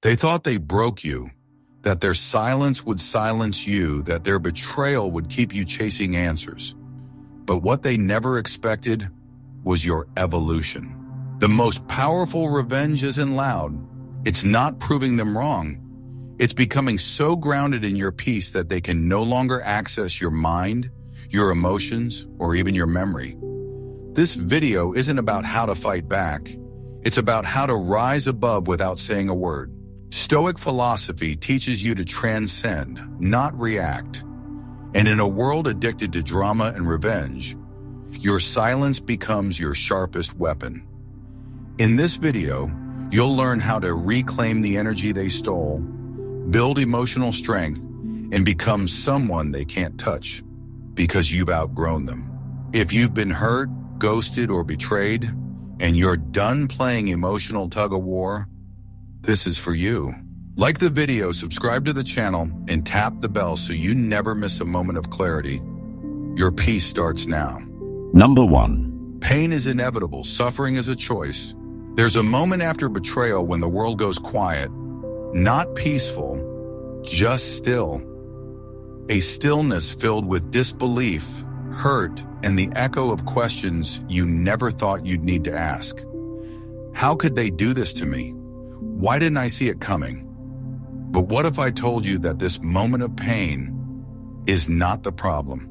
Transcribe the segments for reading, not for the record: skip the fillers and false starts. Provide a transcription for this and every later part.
They thought they broke you, that their silence would silence you, that their betrayal would keep you chasing answers. But what they never expected was your evolution. The most powerful revenge isn't loud. It's not proving them wrong. It's becoming so grounded in your peace that they can no longer access your mind, your emotions, or even your memory. This video isn't about how to fight back. It's about how to rise above without saying a word. Stoic philosophy teaches you to transcend, not react. And in a world addicted to drama and revenge, your silence becomes your sharpest weapon. In this video, you'll learn how to reclaim the energy they stole, build emotional strength, and become someone they can't touch because you've outgrown them. If you've been hurt, ghosted, or betrayed, and you're done playing emotional tug-of-war, this is for you. Like the video, subscribe to the channel, and tap the bell so you never miss a moment of clarity. Your peace starts now. Number 1. Pain is inevitable. Suffering is a choice. There's a moment after betrayal when the world goes quiet, not peaceful, just still. A stillness filled with disbelief, hurt, and the echo of questions you never thought you'd need to ask. How could they do this to me? Why didn't I see it coming? But what if I told you that this moment of pain is not the problem?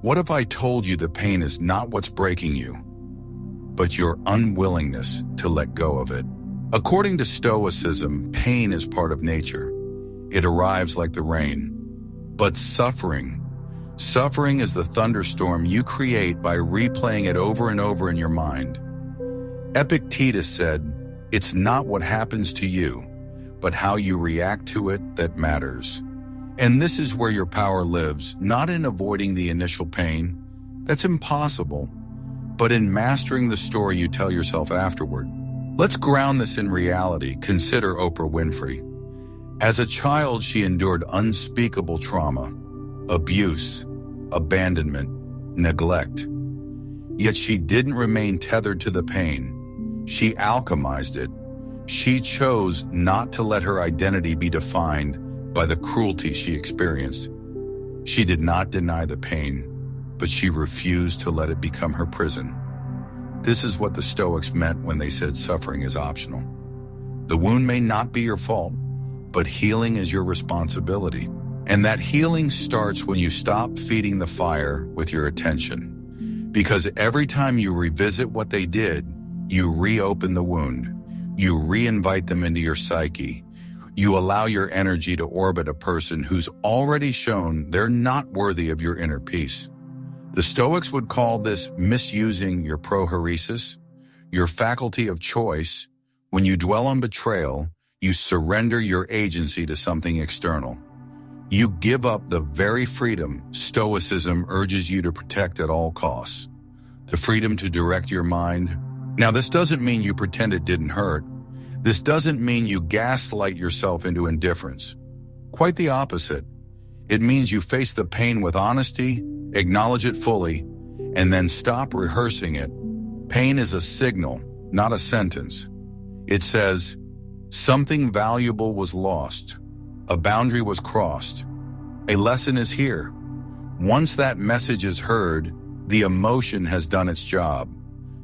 What if I told you the pain is not what's breaking you, but your unwillingness to let go of it? According to Stoicism, pain is part of nature. It arrives like the rain. But suffering is the thunderstorm you create by replaying it over and over in your mind. Epictetus said, "It's not what happens to you, but how you react to it that matters." And this is where your power lives, not in avoiding the initial pain. That's impossible. But in mastering the story you tell yourself afterward. Let's ground this in reality. Consider Oprah Winfrey. As a child, she endured unspeakable trauma, abuse, abandonment, neglect. Yet she didn't remain tethered to the pain. She alchemized it. She chose not to let her identity be defined by the cruelty she experienced. She did not deny the pain, but she refused to let it become her prison. This is what the Stoics meant when they said suffering is optional. The wound may not be your fault, but healing is your responsibility. And that healing starts when you stop feeding the fire with your attention. Because every time you revisit what they did, you reopen the wound. You reinvite them into your psyche. You allow your energy to orbit a person who's already shown they're not worthy of your inner peace. The Stoics would call this misusing your prohairesis, your faculty of choice. When you dwell on betrayal, you surrender your agency to something external. You give up the very freedom Stoicism urges you to protect at all costs. The freedom to direct your mind. Now, this doesn't mean you pretend it didn't hurt. This doesn't mean you gaslight yourself into indifference. Quite the opposite. It means you face the pain with honesty, acknowledge it fully, and then stop rehearsing it. Pain is a signal, not a sentence. It says, something valuable was lost. A boundary was crossed. A lesson is here. Once that message is heard, the emotion has done its job.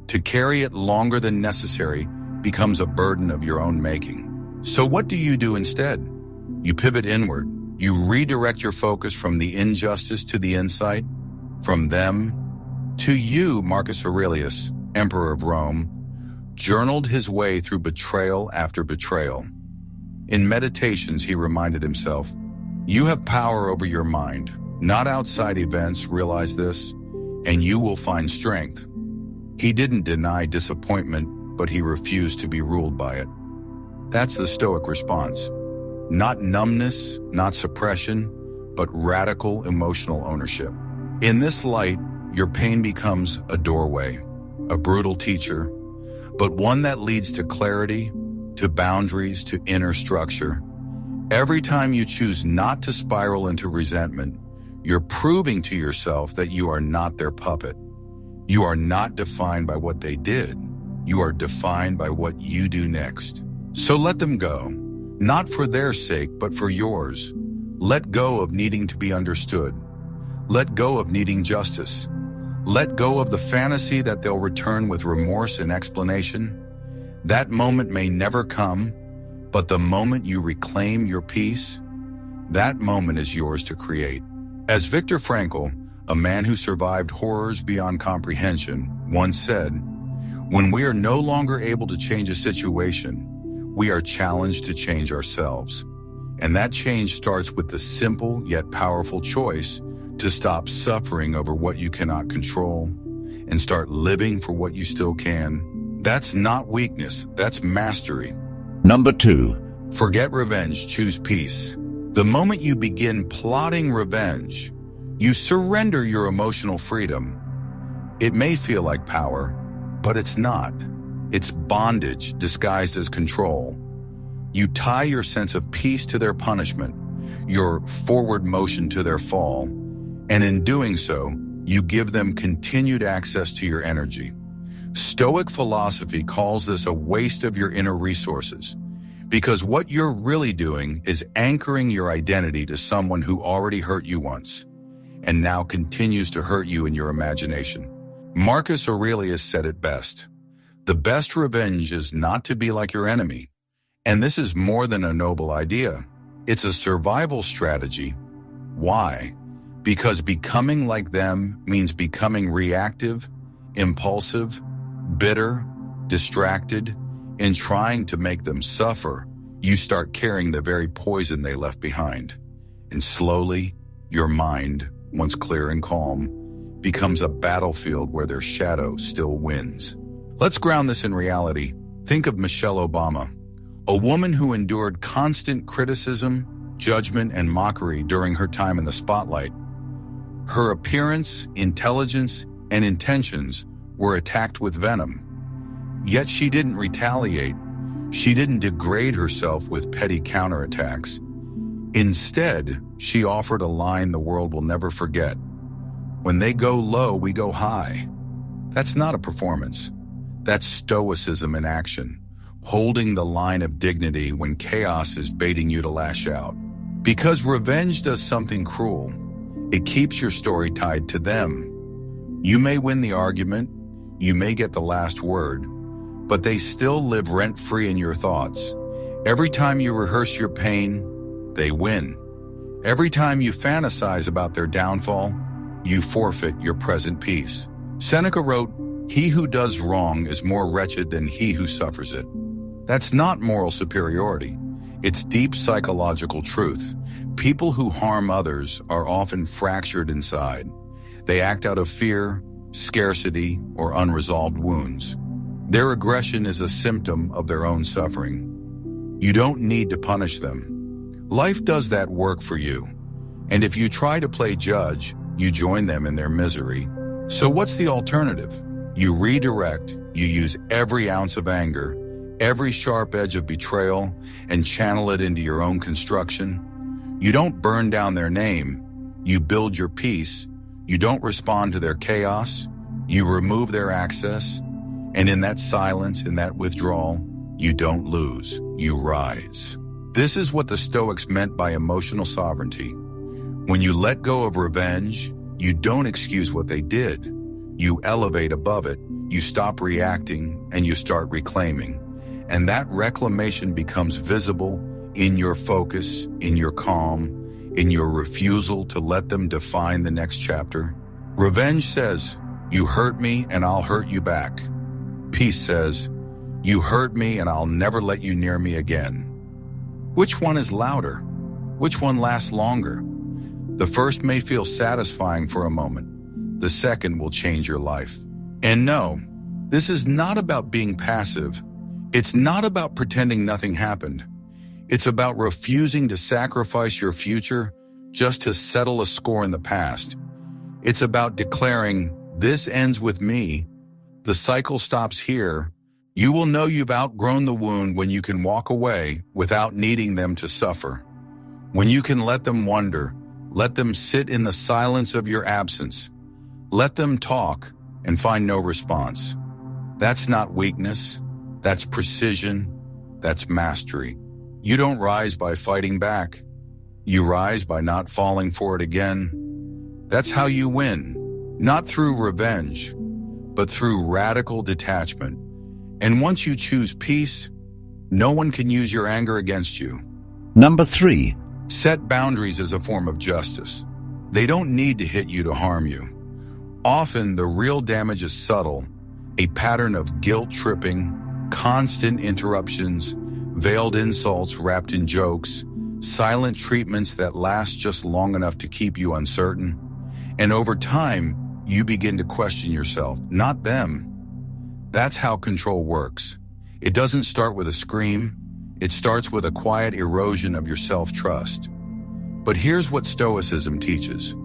To carry it longer than necessary becomes a burden of your own making. So what do you do instead? You pivot inward. You redirect your focus from the injustice to the insight, from them to you. Marcus Aurelius, Emperor of Rome, journaled his way through betrayal after betrayal. In Meditations, he reminded himself, you have power over your mind, not outside events. Realize this, and you will find strength. He didn't deny disappointment, but he refused to be ruled by it. That's the Stoic response. Not numbness, not suppression, but radical emotional ownership. In this light, your pain becomes a doorway, a brutal teacher, but one that leads to clarity, to boundaries, to inner structure. Every time you choose not to spiral into resentment, you're proving to yourself that you are not their puppet. You are not defined by what they did. You are defined by what you do next. So let them go. Not for their sake, but for yours. Let go of needing to be understood. Let go of needing justice. Let go of the fantasy that they'll return with remorse and explanation. That moment may never come, but the moment you reclaim your peace, that moment is yours to create. As Viktor Frankl, a man who survived horrors beyond comprehension, once said, "When we are no longer able to change a situation, we are challenged to change ourselves." And that change starts with the simple yet powerful choice to stop suffering over what you cannot control and start living for what you still can. That's not weakness, that's mastery. Number 2. Forget revenge, choose peace. The moment you begin plotting revenge, you surrender your emotional freedom. It may feel like power, but it's not. It's bondage disguised as control. You tie your sense of peace to their punishment, your forward motion to their fall, and in doing so, you give them continued access to your energy. Stoic philosophy calls this a waste of your inner resources, because what you're really doing is anchoring your identity to someone who already hurt you once, and now continues to hurt you in your imagination. Marcus Aurelius said it best. The best revenge is not to be like your enemy. And this is more than a noble idea. It's a survival strategy. Why? Because becoming like them means becoming reactive, impulsive, bitter, distracted. In trying to make them suffer, you start carrying the very poison they left behind. And slowly, your mind, once clear and calm, becomes a battlefield where their shadow still wins. Let's ground this in reality. Think of Michelle Obama, a woman who endured constant criticism, judgment, and mockery during her time in the spotlight. Her appearance, intelligence, and intentions were attacked with venom. Yet she didn't retaliate. She didn't degrade herself with petty counterattacks. Instead, she offered a line the world will never forget. When they go low, we go high. That's not a performance. That's Stoicism in action, holding the line of dignity when chaos is baiting you to lash out. Because revenge does something cruel. It keeps your story tied to them. You may win the argument, you may get the last word, but they still live rent-free in your thoughts. Every time you rehearse your pain, they win. Every time you fantasize about their downfall, you forfeit your present peace. Seneca wrote, "He who does wrong is more wretched than he who suffers it." That's not moral superiority. It's deep psychological truth. People who harm others are often fractured inside. They act out of fear, scarcity, or unresolved wounds. Their aggression is a symptom of their own suffering. You don't need to punish them. Life does that work for you. And if you try to play judge, you join them in their misery. So what's the alternative? You redirect, you use every ounce of anger, every sharp edge of betrayal, and channel it into your own construction. You don't burn down their name, you build your peace. You don't respond to their chaos, you remove their access. And in that silence, in that withdrawal, you don't lose, you rise. This is what the Stoics meant by emotional sovereignty. When you let go of revenge, you don't excuse what they did. You elevate above it, you stop reacting, and you start reclaiming. And that reclamation becomes visible in your focus, in your calm, in your refusal to let them define the next chapter. Revenge says, "You hurt me and I'll hurt you back." Peace says, "You hurt me and I'll never let you near me again." Which one is louder? Which one lasts longer? The first may feel satisfying for a moment. The second will change your life. And no, this is not about being passive. It's not about pretending nothing happened. It's about refusing to sacrifice your future just to settle a score in the past. It's about declaring, "This ends with me. The cycle stops here." You will know you've outgrown the wound when you can walk away without needing them to suffer. When you can let them wonder, let them sit in the silence of your absence. Let them talk and find no response. That's not weakness. That's precision. That's mastery. You don't rise by fighting back. You rise by not falling for it again. That's how you win, not through revenge, but through radical detachment. And once you choose peace, no one can use your anger against you. Number 3. Set boundaries as a form of justice. They don't need to hit you to harm you. Often, the real damage is subtle, a pattern of guilt-tripping, constant interruptions, veiled insults wrapped in jokes, silent treatments that last just long enough to keep you uncertain. And over time, you begin to question yourself, not them. That's how control works. It doesn't start with a scream. It starts with a quiet erosion of your self-trust. But here's what Stoicism teaches.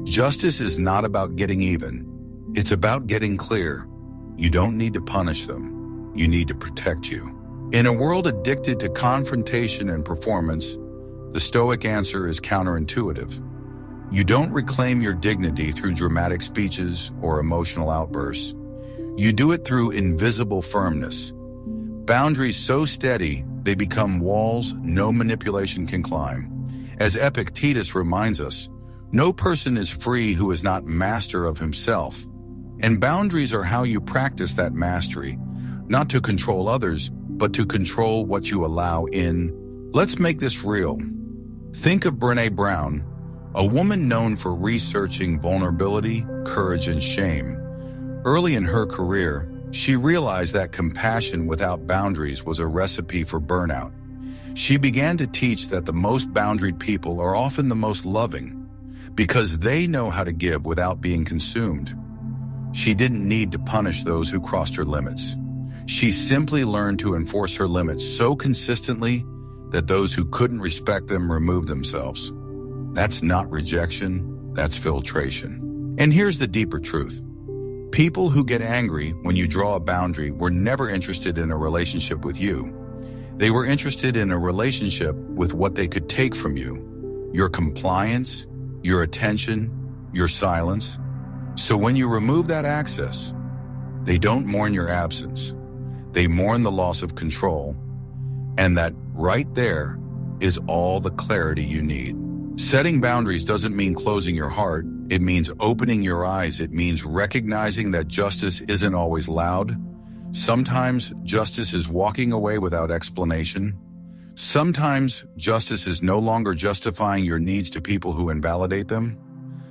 Justice is not about getting even. It's about getting clear. You don't need to punish them. You need to protect you. In a world addicted to confrontation and performance, the Stoic answer is counterintuitive. You don't reclaim your dignity through dramatic speeches or emotional outbursts. You do it through invisible firmness. Boundaries so steady, they become walls no manipulation can climb. As Epictetus reminds us, no person is free who is not master of himself. And boundaries are how you practice that mastery, not to control others, but to control what you allow in. Let's make this real. Think of Brené Brown, a woman known for researching vulnerability, courage, and shame. Early in her career, she realized that compassion without boundaries was a recipe for burnout. She began to teach that the most boundaried people are often the most loving, because they know how to give without being consumed. She didn't need to punish those who crossed her limits. She simply learned to enforce her limits so consistently that those who couldn't respect them removed themselves. That's not rejection, that's filtration. And here's the deeper truth. People who get angry when you draw a boundary were never interested in a relationship with you. They were interested in a relationship with what they could take from you. Your compliance, your attention, your silence. So when you remove that access, they don't mourn your absence. They mourn the loss of control. And that right there is all the clarity you need. Setting boundaries doesn't mean closing your heart. It means opening your eyes. It means recognizing that justice isn't always loud. Sometimes justice is walking away without explanation. Sometimes justice is no longer justifying your needs to people who invalidate them.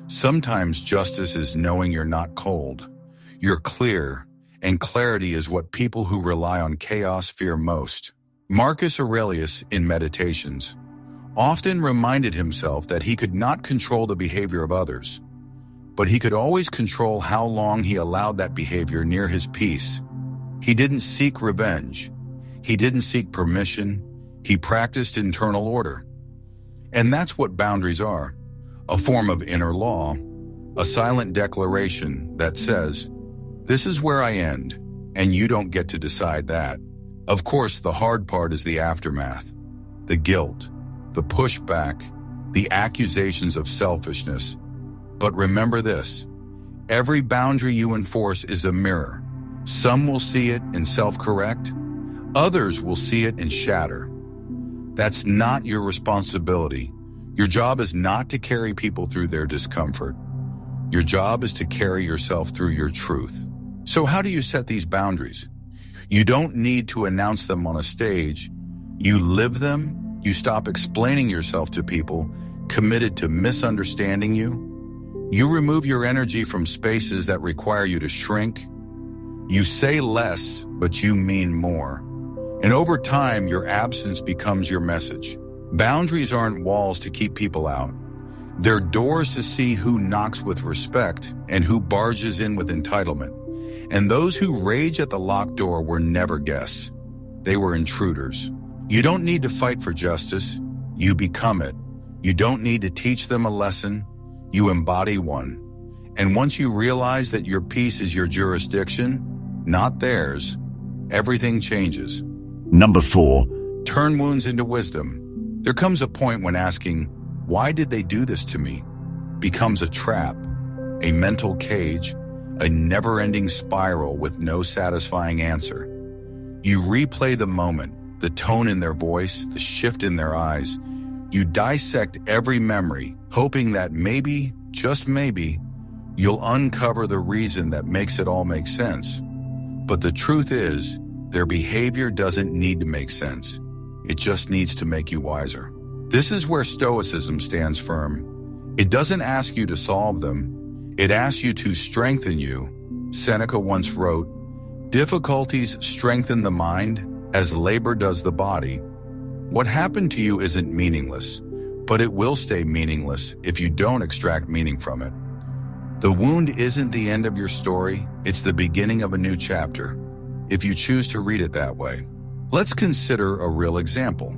Sometimes justice is knowing you're not cold. You're clear, and clarity is what people who rely on chaos fear most. Marcus Aurelius, in Meditations, often reminded himself that he could not control the behavior of others, but he could always control how long he allowed that behavior near his peace. He didn't seek revenge. He didn't seek permission. He practiced internal order. And that's what boundaries are, a form of inner law, a silent declaration that says, this is where I end, and you don't get to decide that. Of course, the hard part is the aftermath, the guilt, the pushback, the accusations of selfishness. But remember this, every boundary you enforce is a mirror. Some will see it and self-correct. Others will see it and shatter. That's not your responsibility. Your job is not to carry people through their discomfort. Your job is to carry yourself through your truth. So how do you set these boundaries? You don't need to announce them on a stage. You live them. You stop explaining yourself to people committed to misunderstanding you. You remove your energy from spaces that require you to shrink. You say less, but you mean more. And over time, your absence becomes your message. Boundaries aren't walls to keep people out. They're doors to see who knocks with respect and who barges in with entitlement. And those who rage at the locked door were never guests. They were intruders. You don't need to fight for justice. You become it. You don't need to teach them a lesson. You embody one. And once you realize that your peace is your jurisdiction, not theirs, everything changes. Number 4. Turn wounds into wisdom. There comes a point when asking, why did they do this to me, becomes a trap, a mental cage, a never-ending spiral with no satisfying answer. You replay the moment, the tone in their voice, the shift in their eyes. You dissect every memory, hoping that maybe, just maybe, you'll uncover the reason that makes it all make sense. But the truth is, their behavior doesn't need to make sense. It just needs to make you wiser. This is where Stoicism stands firm. It doesn't ask you to solve them. It asks you to strengthen you. Seneca once wrote, "Difficulties strengthen the mind as labor does the body." What happened to you isn't meaningless, but it will stay meaningless if you don't extract meaning from it. The wound isn't the end of your story, it's the beginning of a new chapter, if you choose to read it that way. Let's consider a real example.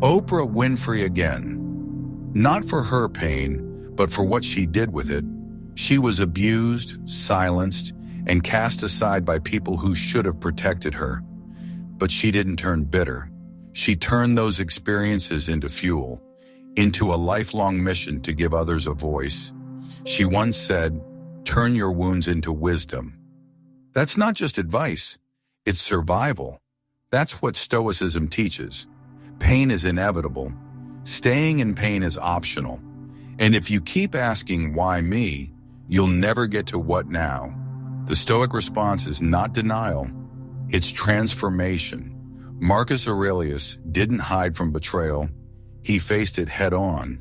Oprah Winfrey again. Not for her pain, but for what she did with it. She was abused, silenced, and cast aside by people who should have protected her. But she didn't turn bitter. She turned those experiences into fuel, into a lifelong mission to give others a voice. She once said, "Turn your wounds into wisdom." That's not just advice, it's survival. That's what Stoicism teaches. Pain is inevitable. Staying in pain is optional. And if you keep asking, "Why me?" you'll never get to "what now?" The Stoic response is not denial, it's transformation. Marcus Aurelius didn't hide from betrayal. He faced it head on.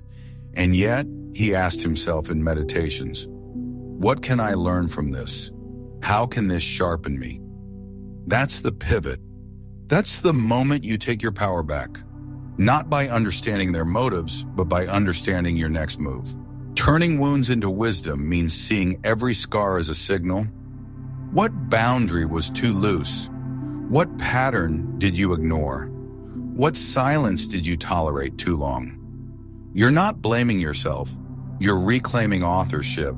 And yet, he asked himself in Meditations, "What can I learn from this? How can this sharpen me?" That's the pivot. That's the moment you take your power back. Not by understanding their motives, but by understanding your next move. Turning wounds into wisdom means seeing every scar as a signal. What boundary was too loose? What pattern did you ignore? What silence did you tolerate too long? You're not blaming yourself. You're reclaiming authorship.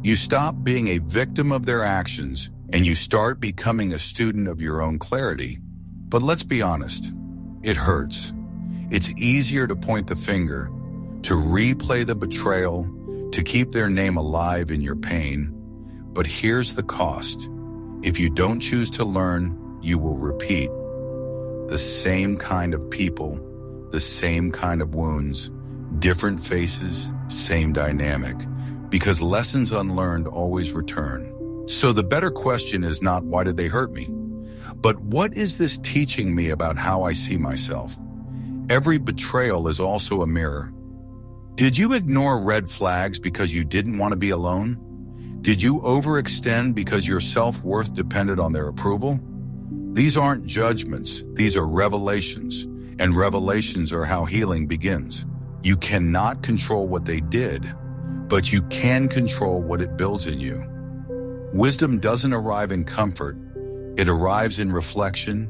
You stop being a victim of their actions and you start becoming a student of your own clarity. But let's be honest, it hurts. It's easier to point the finger, to replay the betrayal, to keep their name alive in your pain. But here's the cost. If you don't choose to learn, you will repeat the same kind of people, the same kind of wounds, different faces, same dynamic, because lessons unlearned always return. So the better question is not why did they hurt me, but what is this teaching me about how I see myself? Every betrayal is also a mirror. Did you ignore red flags because you didn't want to be alone? Did you overextend because your self-worth depended on their approval? These aren't judgments, these are revelations, and revelations are how healing begins. You cannot control what they did, but you can control what it builds in you. Wisdom doesn't arrive in comfort, it arrives in reflection,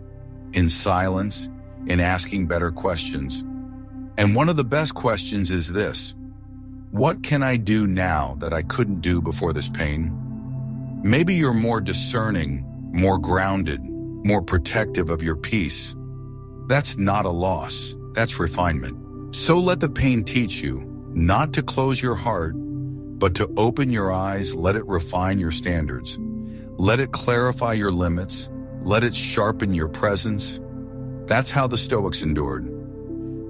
in silence, in asking better questions. And one of the best questions is this: what can I do now that I couldn't do before this pain? Maybe you're more discerning, more grounded, more protective of your peace. That's not a loss, that's refinement. So let the pain teach you, not to close your heart, but to open your eyes, let it refine your standards. Let it clarify your limits, let it sharpen your presence. That's how the Stoics endured.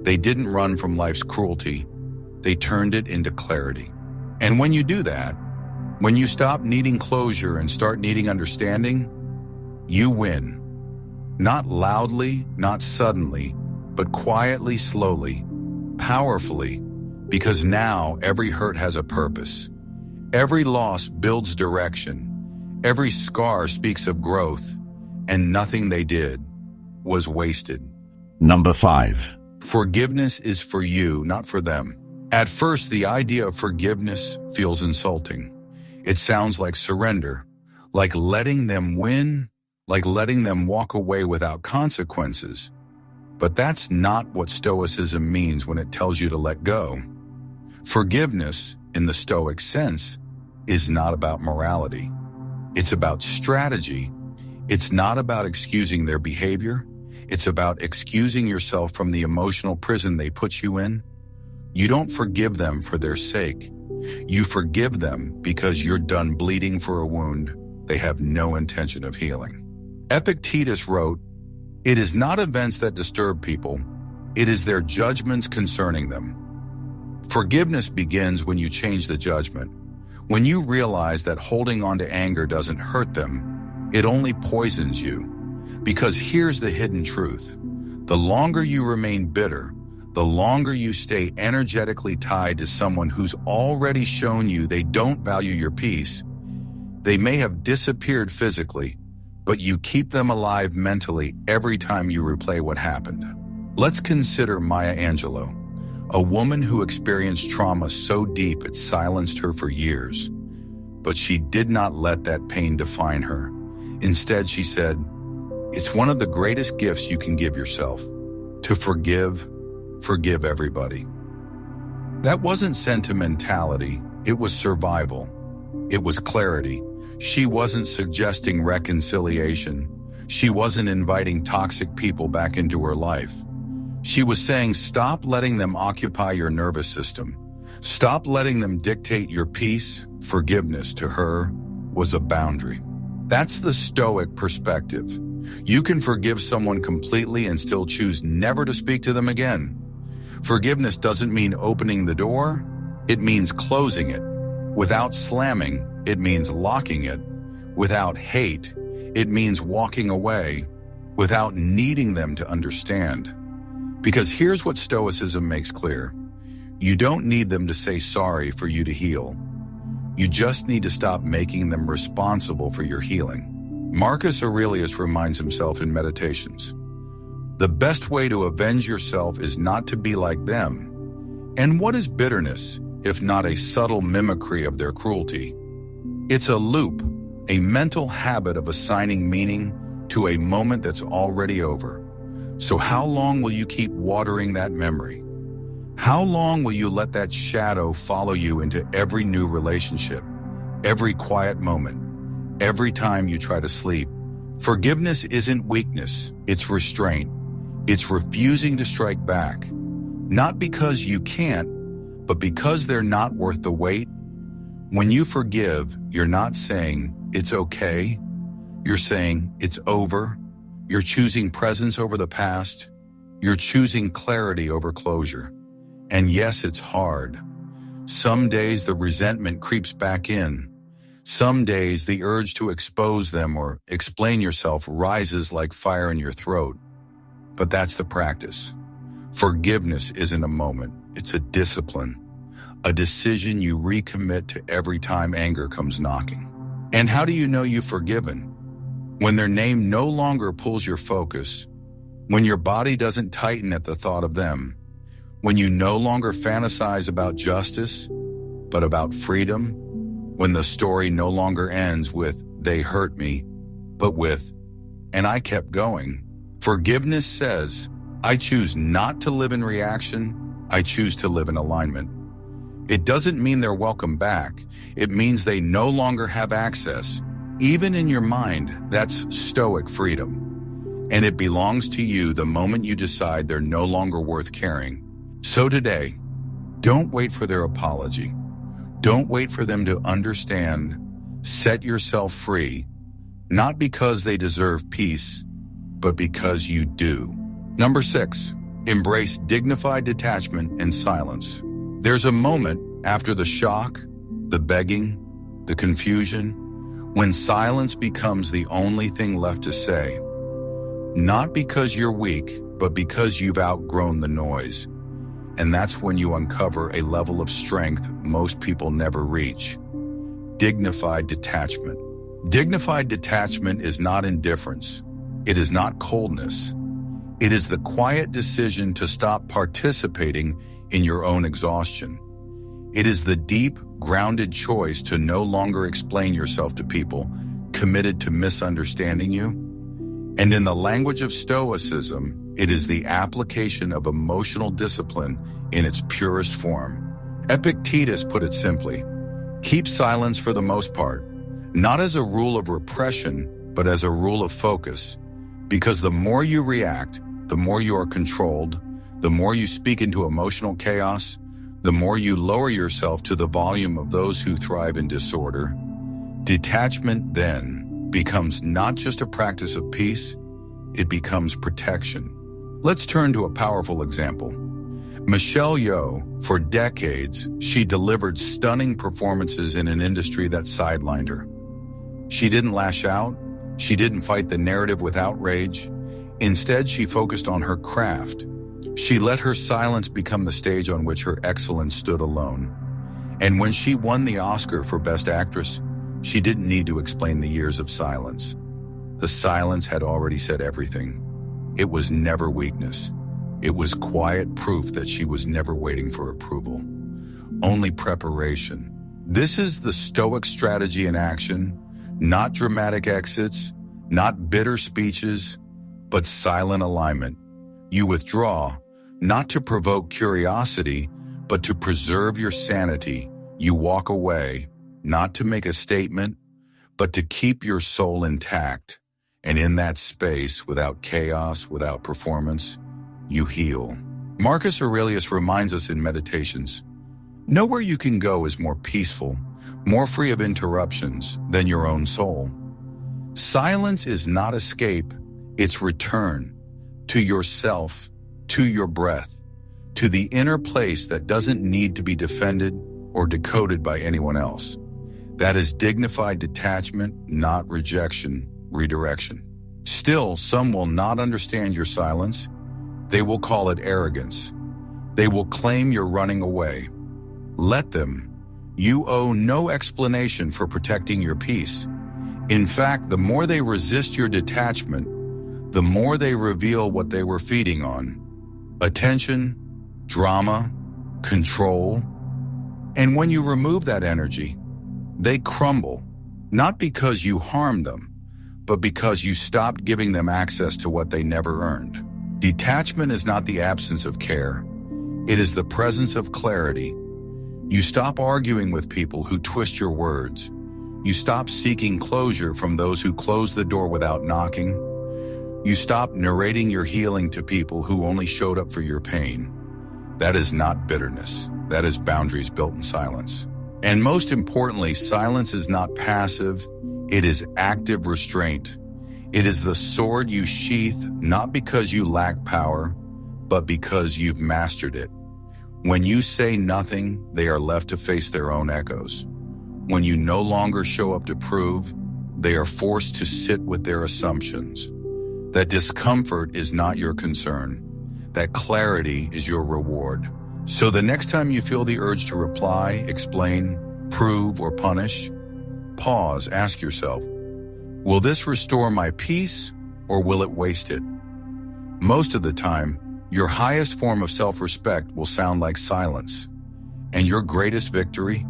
They didn't run from life's cruelty, they turned it into clarity. And when you do that, when you stop needing closure and start needing understanding, you win. Not loudly, not suddenly, but quietly, slowly, powerfully, because now every hurt has a purpose. Every loss builds direction. Every scar speaks of growth, and nothing they did was wasted. Number 5. Forgiveness is for you, not for them. At first, the idea of forgiveness feels insulting. It sounds like surrender, like letting them win, like letting them walk away without consequences. But that's not what Stoicism means when it tells you to let go. Forgiveness, in the Stoic sense, is not about morality. It's about strategy. It's not about excusing their behavior. It's about excusing yourself from the emotional prison they put you in. You don't forgive them for their sake. You forgive them because you're done bleeding for a wound they have no intention of healing. Epictetus wrote, It is not events that disturb people, it is their judgments concerning them. Forgiveness begins when you change the judgment. When you realize that holding on to anger doesn't hurt them, it only poisons you. Because here's the hidden truth. The longer you remain bitter, the longer you stay energetically tied to someone who's already shown you they don't value your peace. They may have disappeared physically, but you keep them alive mentally every time you replay what happened. Let's consider Maya Angelou, a woman who experienced trauma so deep it silenced her for years. But she did not let that pain define her. Instead, she said, "It's one of the greatest gifts you can give yourself, to forgive everybody." That wasn't sentimentality, it was survival. It was clarity. She wasn't suggesting reconciliation. She wasn't inviting toxic people back into her life. She was saying, stop letting them occupy your nervous system. Stop letting them dictate your peace. Forgiveness to her was a boundary. That's the Stoic perspective. You can forgive someone completely and still choose never to speak to them again. Forgiveness doesn't mean opening the door. It means closing it. Without slamming, it means locking it. Without hate, it means walking away without needing them to understand. Because here's what Stoicism makes clear. You don't need them to say sorry for you to heal. You just need to stop making them responsible for your healing. Marcus Aurelius reminds himself in Meditations, the best way to avenge yourself is not to be like them. And what is bitterness, if not a subtle mimicry of their cruelty? It's a loop, a mental habit of assigning meaning to a moment that's already over. So how long will you keep watering that memory? How long will you let that shadow follow you into every new relationship, every quiet moment, every time you try to sleep? Forgiveness isn't weakness, it's restraint. It's refusing to strike back. Not because you can't, but because they're not worth the wait. When you forgive, you're not saying, it's okay. You're saying, it's over. You're choosing presence over the past. You're choosing clarity over closure. And yes, it's hard. Some days the resentment creeps back in. Some days the urge to expose them or explain yourself rises like fire in your throat. But that's the practice. Forgiveness isn't a moment, it's a discipline. A decision you recommit to every time anger comes knocking. And how do you know you've forgiven? When their name no longer pulls your focus, when your body doesn't tighten at the thought of them, when you no longer fantasize about justice, but about freedom, when the story no longer ends with, they hurt me, but with, and I kept going. Forgiveness says, I choose not to live in reaction, I choose to live in alignment. It doesn't mean they're welcome back. It means they no longer have access. Even in your mind, that's Stoic freedom. And it belongs to you the moment you decide they're no longer worth caring. So today, don't wait for their apology. Don't wait for them to understand. Set yourself free, not because they deserve peace, but because you do. Number 6, embrace dignified detachment and silence. There's a moment after the shock, the begging, the confusion, when silence becomes the only thing left to say. Not because you're weak, but because you've outgrown the noise. And that's when you uncover a level of strength most people never reach. Dignified detachment. Dignified detachment is not indifference. It is not coldness. It is the quiet decision to stop participating in your own exhaustion. It is the deep, grounded choice to no longer explain yourself to people committed to misunderstanding you. And in the language of Stoicism, it is the application of emotional discipline in its purest form. Epictetus put it simply, keep silence for the most part, not as a rule of repression, but as a rule of focus. Because the more you react, the more you are controlled, the more you speak into emotional chaos, the more you lower yourself to the volume of those who thrive in disorder. Detachment then becomes not just a practice of peace, it becomes protection. Let's turn to a powerful example. Michelle Yeoh, for decades, she delivered stunning performances in an industry that sidelined her. She didn't lash out. She didn't fight the narrative with outrage. Instead, she focused on her craft. She let her silence become the stage on which her excellence stood alone. And when she won the Oscar for Best Actress, she didn't need to explain the years of silence. The silence had already said everything. It was never weakness. It was quiet proof that she was never waiting for approval, only preparation. This is the Stoic strategy in action, not dramatic exits, not bitter speeches, but silent alignment. You withdraw, not to provoke curiosity, but to preserve your sanity. You walk away, not to make a statement, but to keep your soul intact. And in that space, without chaos, without performance, you heal. Marcus Aurelius reminds us in Meditations, nowhere you can go is more peaceful, more free of interruptions than your own soul. Silence is not escape, it's return to yourself, to your breath, to the inner place that doesn't need to be defended or decoded by anyone else. That is dignified detachment, not rejection, redirection. Still, some will not understand your silence. They will call it arrogance. They will claim you're running away. Let them. You owe no explanation for protecting your peace. In fact, the more they resist your detachment, the more they reveal what they were feeding on. Attention, drama, control. And when you remove that energy, they crumble, not because you harmed them, but because you stopped giving them access to what they never earned. Detachment is not the absence of care. It is the presence of clarity. You stop arguing with people who twist your words. You stop seeking closure from those who close the door without knocking. You stop narrating your healing to people who only showed up for your pain. That is not bitterness. That is boundaries built in silence. And most importantly, silence is not passive. It is active restraint. It is the sword you sheath, not because you lack power, but because you've mastered it. When you say nothing, they are left to face their own echoes. When you no longer show up to prove, they are forced to sit with their assumptions. That discomfort is not your concern. That clarity is your reward. So the next time you feel the urge to reply, explain, prove, or punish, pause, ask yourself, will this restore my peace or will it waste it? Most of the time, your highest form of self-respect will sound like silence, and your greatest victory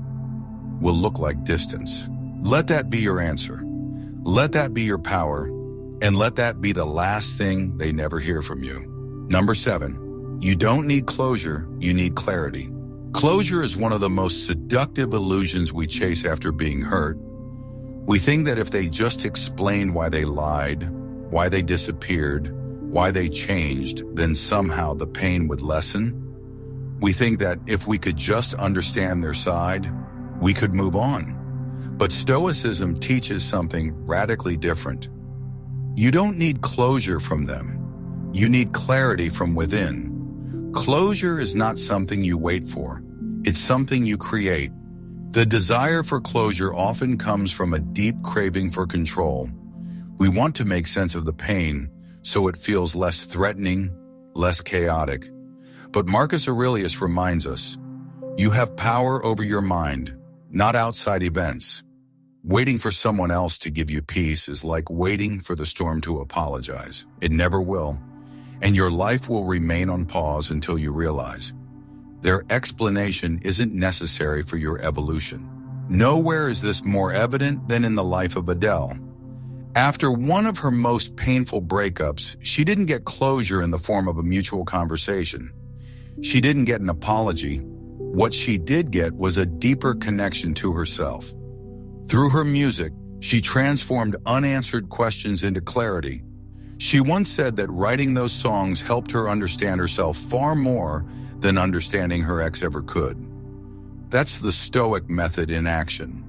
will look like distance. Let that be your answer. Let that be your power, and let that be the last thing they never hear from you. Number 7, you don't need closure, you need clarity. Closure is one of the most seductive illusions we chase after being hurt. We think that if they just explained why they lied, why they disappeared, why they changed, then somehow the pain would lessen. We think that if we could just understand their side, we could move on. But Stoicism teaches something radically different. You don't need closure from them. You need clarity from within. Closure is not something you wait for. It's something you create. The desire for closure often comes from a deep craving for control. We want to make sense of the pain so it feels less threatening, less chaotic. But Marcus Aurelius reminds us, you have power over your mind, not outside events. Waiting for someone else to give you peace is like waiting for the storm to apologize. It never will. And your life will remain on pause until you realize their explanation isn't necessary for your evolution. Nowhere is this more evident than in the life of Adele. After one of her most painful breakups, she didn't get closure in the form of a mutual conversation. She didn't get an apology. What she did get was a deeper connection to herself. Through her music, she transformed unanswered questions into clarity. She once said that writing those songs helped her understand herself far more than understanding her ex ever could. That's the Stoic method in action.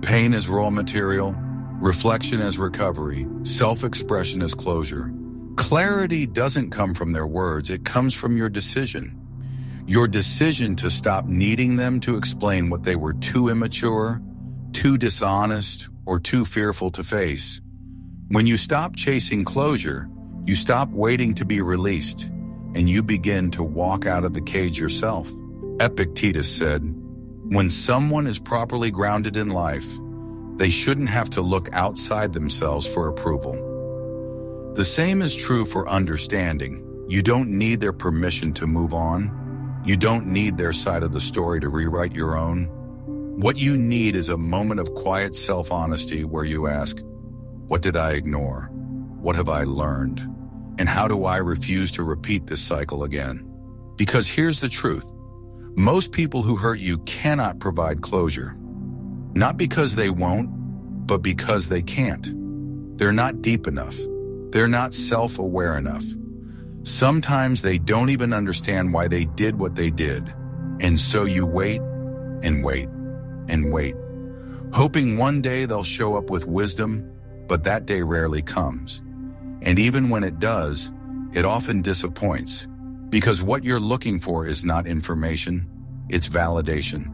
Pain as raw material, reflection as recovery, self-expression as closure. Clarity doesn't come from their words, it comes from your decision. Your decision to stop needing them to explain what they were too immature, too dishonest, or too fearful to face. When you stop chasing closure, you stop waiting to be released, and you begin to walk out of the cage yourself. Epictetus said, "When someone is properly grounded in life, they shouldn't have to look outside themselves for approval." The same is true for understanding. You don't need their permission to move on. You don't need their side of the story to rewrite your own. What you need is a moment of quiet self-honesty where you ask, what did I ignore? What have I learned? And how do I refuse to repeat this cycle again? Because here's the truth. Most people who hurt you cannot provide closure. Not because they won't, but because they can't. They're not deep enough. They're not self-aware enough. Sometimes they don't even understand why they did what they did. And so you wait and wait and wait, hoping one day they'll show up with wisdom, but that day rarely comes. And even when it does, it often disappoints, because what you're looking for is not information, it's validation.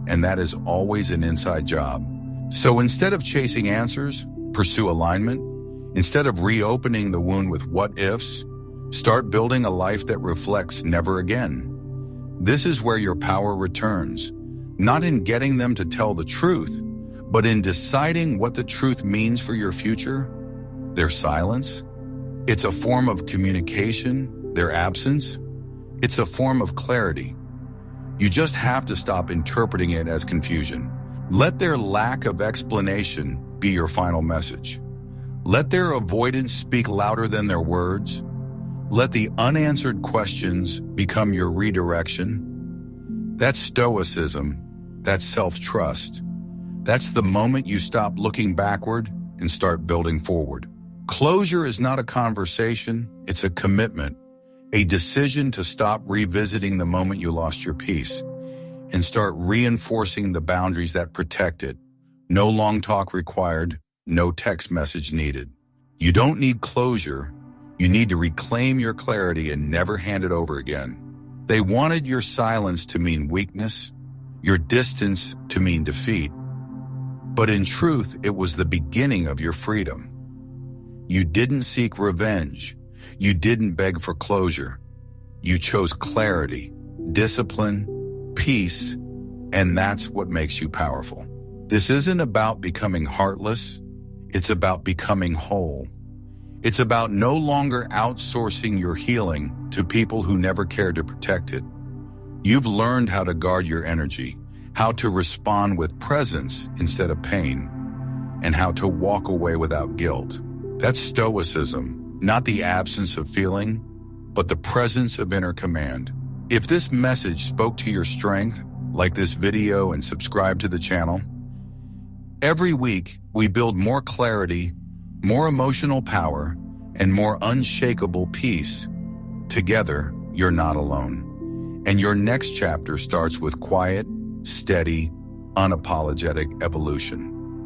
And that is always an inside job. So instead of chasing answers, pursue alignment. Instead of reopening the wound with what ifs, start building a life that reflects never again. This is where your power returns, not in getting them to tell the truth, but in deciding what the truth means for your future. Their silence, it's a form of communication. Their absence, it's a form of clarity. You just have to stop interpreting it as confusion. Let their lack of explanation be your final message. Let their avoidance speak louder than their words. Let the unanswered questions become your redirection. That's Stoicism. That's self-trust. That's the moment you stop looking backward and start building forward. Closure is not a conversation, it's a commitment, a decision to stop revisiting the moment you lost your peace and start reinforcing the boundaries that protect it. No long talk required, no text message needed. You don't need closure. You need to reclaim your clarity and never hand it over again. They wanted your silence to mean weakness, your distance to mean defeat. But in truth, it was the beginning of your freedom. You didn't seek revenge. You didn't beg for closure. You chose clarity, discipline, peace, and that's what makes you powerful. This isn't about becoming heartless. It's about becoming whole. It's about no longer outsourcing your healing to people who never cared to protect it. You've learned how to guard your energy, how to respond with presence instead of pain, and how to walk away without guilt. That's Stoicism, not the absence of feeling, but the presence of inner command. If this message spoke to your strength, like this video and subscribe to the channel. Every week, we build more clarity, more emotional power, and more unshakable peace. Together, you're not alone. And your next chapter starts with quiet, steady, unapologetic evolution.